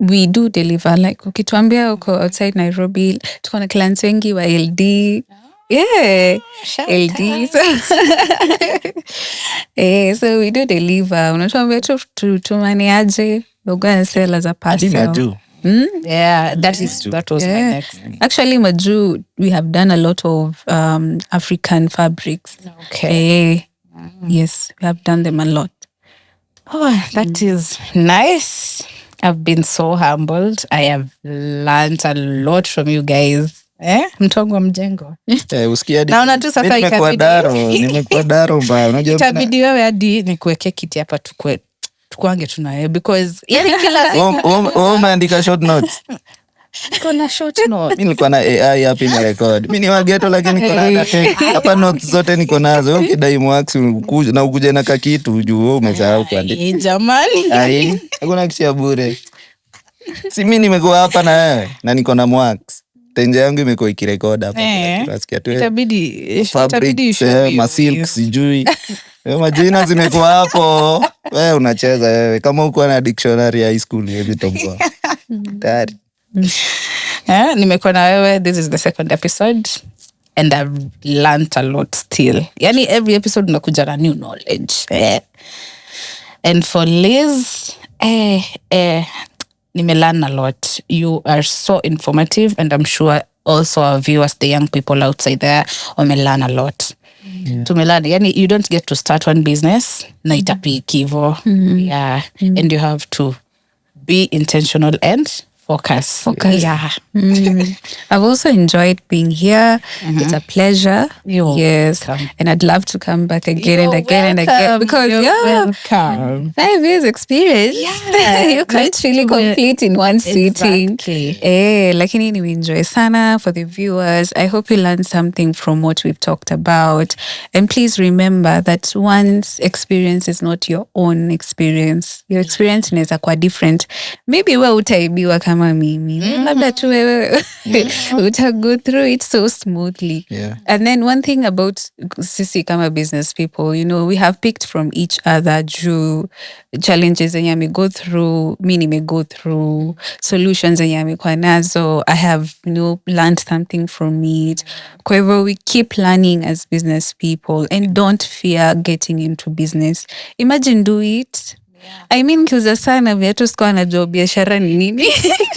We do deliver. Like, ukituambia uko outside Nairobi, tuko na clients wengi wa LD. Yeah. LD. So we do deliver. Unatuambia tumaniaje. We're going to sell as a parcel. Yeah, that was my next thing. Actually, Maju, we have done a lot of African fabrics. Okay. Yes, we have done them a lot. Oh, that is nice. I've been so humbled. I have learned a lot from you guys. Mtongo wa mjengo. Usikia naona tu sasa nimekuwa daro mbaya. Unajua itabidi wewe hadi nikuweke kiti hapa tukwange tunaye because yani kila umeandika short notes. Kuna short notes. Mimi nilikuwa na AI hapa ni record. Mimi ni wageto lakini niko na hapa notes zote niko nazo. Ukidai mwax ukuje na kakitu juu umesahau kuandika. Jamani. Hakuna kitu ya bure. Si mimi nimekuwa hapa na wewe na niko na mwax. Tenje yangu imekuwa ikirekodi hapa. Tunasikia tu. Itabidi masilk sijui. Majina zimekuwa hapo. Wewe unacheza wewe. Kama uko na dictionary ya high school hivi toboa. Tayari. Nimekuwa na wewe. This is the second episode and I've learned a lot still. Yani every episode unakuja na new knowledge. And for Liz, nimelearn a lot. You are so informative and I'm sure also our viewers, the young people outside there, learn a lot. Tumelearn, yani you don't get to start one business na itapiki hivyo. Yeah. And you have to be intentional and focus. Yeah. I've also enjoyed being here. It's a pleasure. Yes. Welcome. And I'd love to come back again and again and again. Because welcome. 5 years experience. Yeah. You can't really complete in one sitting. Lakini nimeenjoy sana for the viewers. I hope you learned something from what we've talked about. And please remember that one's experience is not your own experience. Your experience inaweza kuwa different. Maybe wewe utaibiwa kama mimi. Labda tu wewe uta go through it so smoothly. And then one thing about sisi kama business people, you know, we have picked from each other juu challenges zenye ame-go through, mi nime-go through, solutions zenye amekuwa nazo. I have, you know, learned something from it. Kwa hivyo we keep learning as business people and don't fear getting into business. Imagine do it. I mean, kiuza sana viatu sikuwa najua biashara ni nini.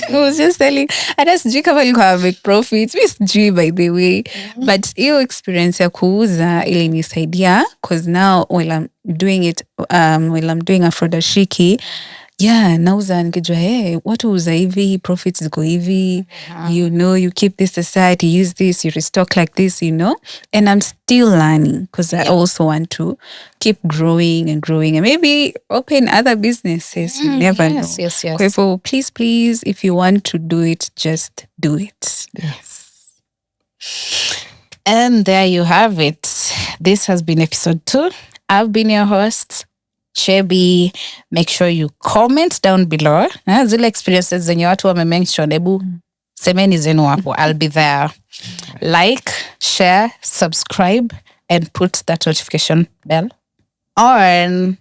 I was just telling, hata sijui kama ilikuwa make profits. Mi sijui by the way. But hiyo experience ya kuuza ilinisaidia because now while I'm doing Afrodashiki, Yeah, nauza nikijua watu uza hivi, profits ziko hivi, you keep this aside, you use this, you restock like this, and I'm still learning because I also want to keep growing and maybe open other businesses. You never know. Yes. Kwa hivyo, please, if you want to do it, just do it. Yes. And there you have it. This has been episode 2. I've been your host, Chebi. Make sure you comment down below. Zile experiences zenye watu wamemention, ebu semeni zenu hapo. I'll be there. Like, share, subscribe, and put that notification bell on.